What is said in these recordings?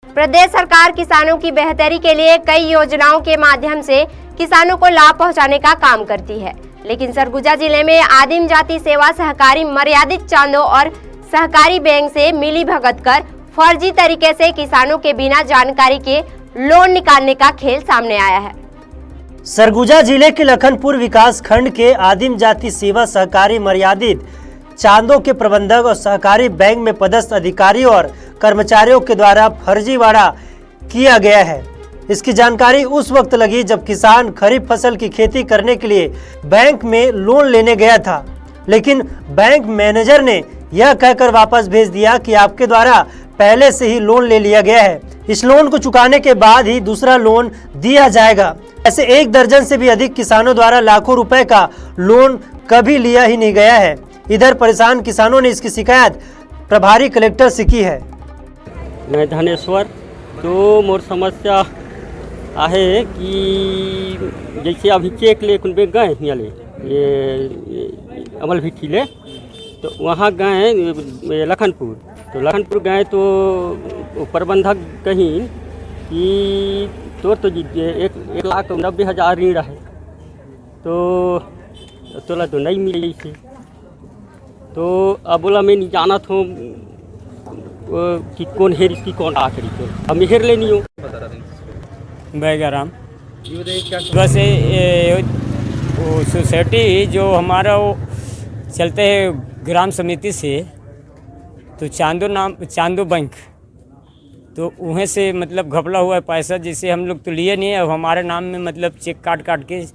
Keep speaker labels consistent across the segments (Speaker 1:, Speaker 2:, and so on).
Speaker 1: प्रदेश सरकार किसानों की बेहतरी के लिए कई योजनाओं के माध्यम से किसानों को लाभ पहुंचाने का काम करती है, लेकिन सरगुजा जिले में आदिम जाति सेवा सहकारी मर्यादित चांदो और सहकारी बैंक से मिली भगत कर फर्जी तरीके से किसानों के बिना जानकारी के लोन निकालने का खेल सामने आया है।
Speaker 2: सरगुजा जिले के लखनपुर विकास खंड के आदिम जाति सेवा सहकारी मर्यादित चांदो के प्रबंधक और सहकारी बैंक में पदस्थ अधिकारियों और कर्मचारियों के द्वारा फर्जीवाड़ा किया गया है। इसकी जानकारी उस वक्त लगी जब किसान खरीफ फसल की खेती करने के लिए बैंक में लोन लेने गया था, लेकिन बैंक मैनेजर ने यह कहकर वापस भेज दिया कि आपके द्वारा पहले से ही लोन ले लिया गया है, इस लोन को चुकाने के बाद ही दूसरा लोन दिया जाएगा। ऐसे 1 दर्जन से भी अधिक किसानों द्वारा लाखों रुपए का लोन कभी लिया ही नहीं गया है। इधर परेशान किसानों ने इसकी शिकायत प्रभारी कलेक्टर से की है।
Speaker 3: मैं धनेश्वर, तो मोर समस्या आहे कि जैसे अभी चेक ले कुन गए ये अमल भी ले, तो वहाँ गए लखनपुर, तो लखनपुर गए तो प्रबंधक कहीं कि तो 1,90,000 ऋण है, तो तोला तो नहीं मिली इसे। तो अब बोला मैं नहीं जाना था कि कौन हेर इसकी कौन आखिरी तो हम हेर लेनी हो।
Speaker 4: बैगाराम वैसे वो सोसाइटी जो हमारा वो चलते है ग्राम समिति से, तो चांदो बैंक, तो वहीं से मतलब घपला हुआ है पैसा, जिसे हम लोग तो लिए नहीं है। अब हमारे नाम में मतलब चेक काट के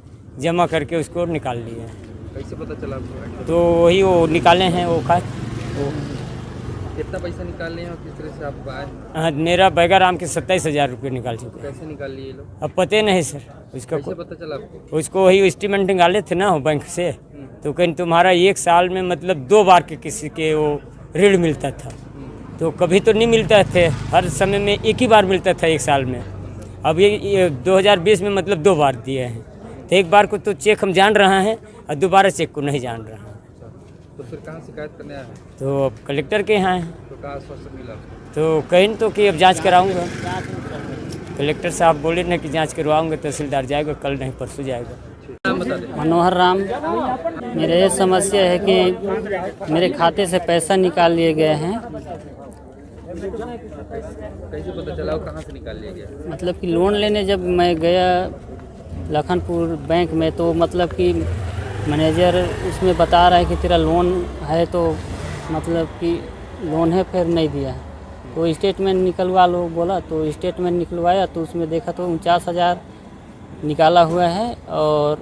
Speaker 4: जमा करके उसको निकाल लिए।
Speaker 5: कैसे पता चला आपको?
Speaker 4: तो वही वो निकाले हैं वो
Speaker 5: कितना पैसा निकाल लिए और किस तरह से आप आए?
Speaker 4: मेरा बैगाराम के 27,000 रुपये निकाल चुके हैं।
Speaker 5: कैसे निकाल लिए लोग?
Speaker 4: अब पते नहीं सर, उसका
Speaker 5: कैसे पता चला आपको?
Speaker 4: उसको वही स्टेटमेंट निकाले थे ना वो बैंक से, तो कहीं तुम्हारा 1 साल में मतलब 2 बार के किसी के वो ऋण मिलता था, तो कभी तो नहीं मिलता थे, हर समय में 1 ही बार मिलता था 1 साल में। अब ये 2020 में मतलब 2 बार दिए हैं, तो 1 बार को तो चेक हम जान रहे हैं और दोबारा चेक को नहीं जान रहे हैं।
Speaker 5: तो फिर कहाँ शिकायत करने आए?
Speaker 4: तो अब कलेक्टर के यहाँ हैं।
Speaker 5: तो कहाँ आश्वासन मिला?
Speaker 4: तो कहीं तो कि अब जांच कराऊंगा, कलेक्टर साहब बोले ना कि जांच करवाऊंगा, तहसीलदार जाएगा, कल नहीं परसों जाएगा।
Speaker 6: मनोहर राम, मेरे ये समस्या है कि मेरे खाते से पैसा निकाल लिए गए हैं।
Speaker 5: कैसे पता चला और कहाँ से निकाल लिया गया?
Speaker 6: मतलब कि लोन लेने जब मैं गया लखनपुर बैंक में, तो मतलब कि मैनेजर उसमें बता रहा है कि तेरा लोन है, तो मतलब कि लोन है, फिर नहीं दिया। तो स्टेटमेंट निकलवा लो बोला, तो स्टेटमेंट निकलवाया तो उसमें देखा तो 49,000 निकाला हुआ है और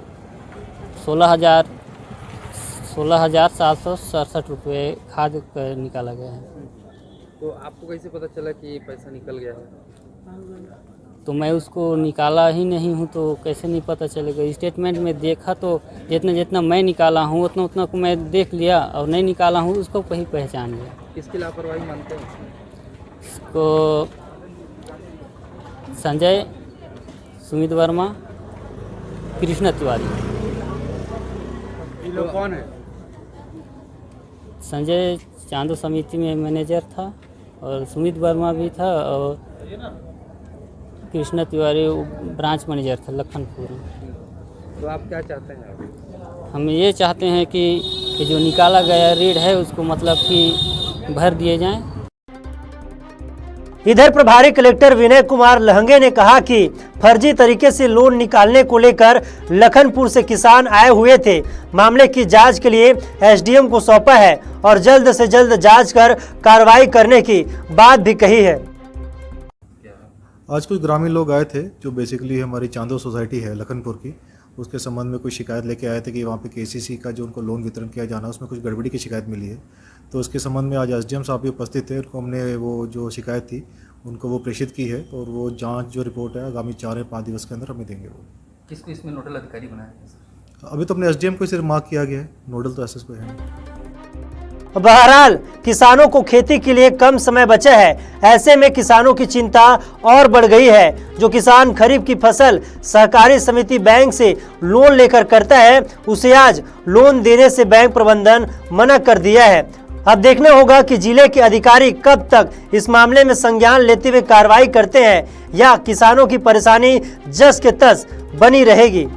Speaker 6: 16,767 रुपये खाद कर निकाला गया है।
Speaker 5: तो आपको कैसे पता चला कि पैसा निकल गया है?
Speaker 6: तो मैं उसको निकाला ही नहीं हूँ, तो कैसे नहीं पता चलेगा? स्टेटमेंट में देखा तो जितना मैं निकाला हूँ उतना को मैं देख लिया, और नहीं निकाला हूँ उसको कहीं पहचान लिया।
Speaker 5: किसकी लापरवाही मानते हैं?
Speaker 6: इसको संजय, सुमित वर्मा, कृष्ण तिवारी।
Speaker 5: ये लोग कौन है?
Speaker 6: संजय चांदो समिति में मैनेजर था, और सुमित वर्मा भी था, और कृष्ण तिवारी ब्रांच मैनेजर था लखनपुर में।
Speaker 5: तो आप क्या चाहते हैं?
Speaker 6: हम ये चाहते हैं कि जो निकाला गया ऋण है उसको मतलब कि भर दिए जाएं।
Speaker 2: इधर प्रभारी कलेक्टर विनय कुमार लहंगे ने कहा कि फर्जी तरीके से लोन निकालने को लेकर लखनपुर से किसान आए हुए थे। मामले की जांच के लिए एसडीएम को सौंपा है और जल्द से जल्द जांच कर कार्रवाई करने की बात भी कही है।
Speaker 7: आज कुछ ग्रामीण लोग आए थे जो बेसिकली हमारी चांदो सोसाइटी है लखनपुर की, उसके संबंध में कुछ शिकायत लेके आए थे कि वहाँ पे केसीसी का जो उनको लोन वितरण किया जाना उसमें कुछ गड़बड़ी की शिकायत मिली है। तो उसके संबंध में आज एसडीएम साहब भी उपस्थित थे, उनको हमने वो जो शिकायत थी उनको वो प्रेषित की है, और वो जांच जो रिपोर्ट है आगामी 4 या 5 दिवस के अंदर हमें देंगे। वो
Speaker 5: किसको इसमें नोडल अधिकारी बनाया?
Speaker 7: अभी तो अपने एसडीएम को सिर्फ मार्क किया गया है, नोडल तो एसएस को है।
Speaker 2: बहरहाल किसानों को खेती के लिए कम समय बचा है, ऐसे में किसानों की चिंता और बढ़ गई है। जो किसान खरीफ की फसल सहकारी समिति बैंक से लोन लेकर करता है, उसे आज लोन देने से बैंक प्रबंधन मना कर दिया है। अब देखने होगा कि जिले के अधिकारी कब तक इस मामले में संज्ञान लेते हुए कार्रवाई करते हैं या किसानों की परेशानी जस के तस बनी रहेगी।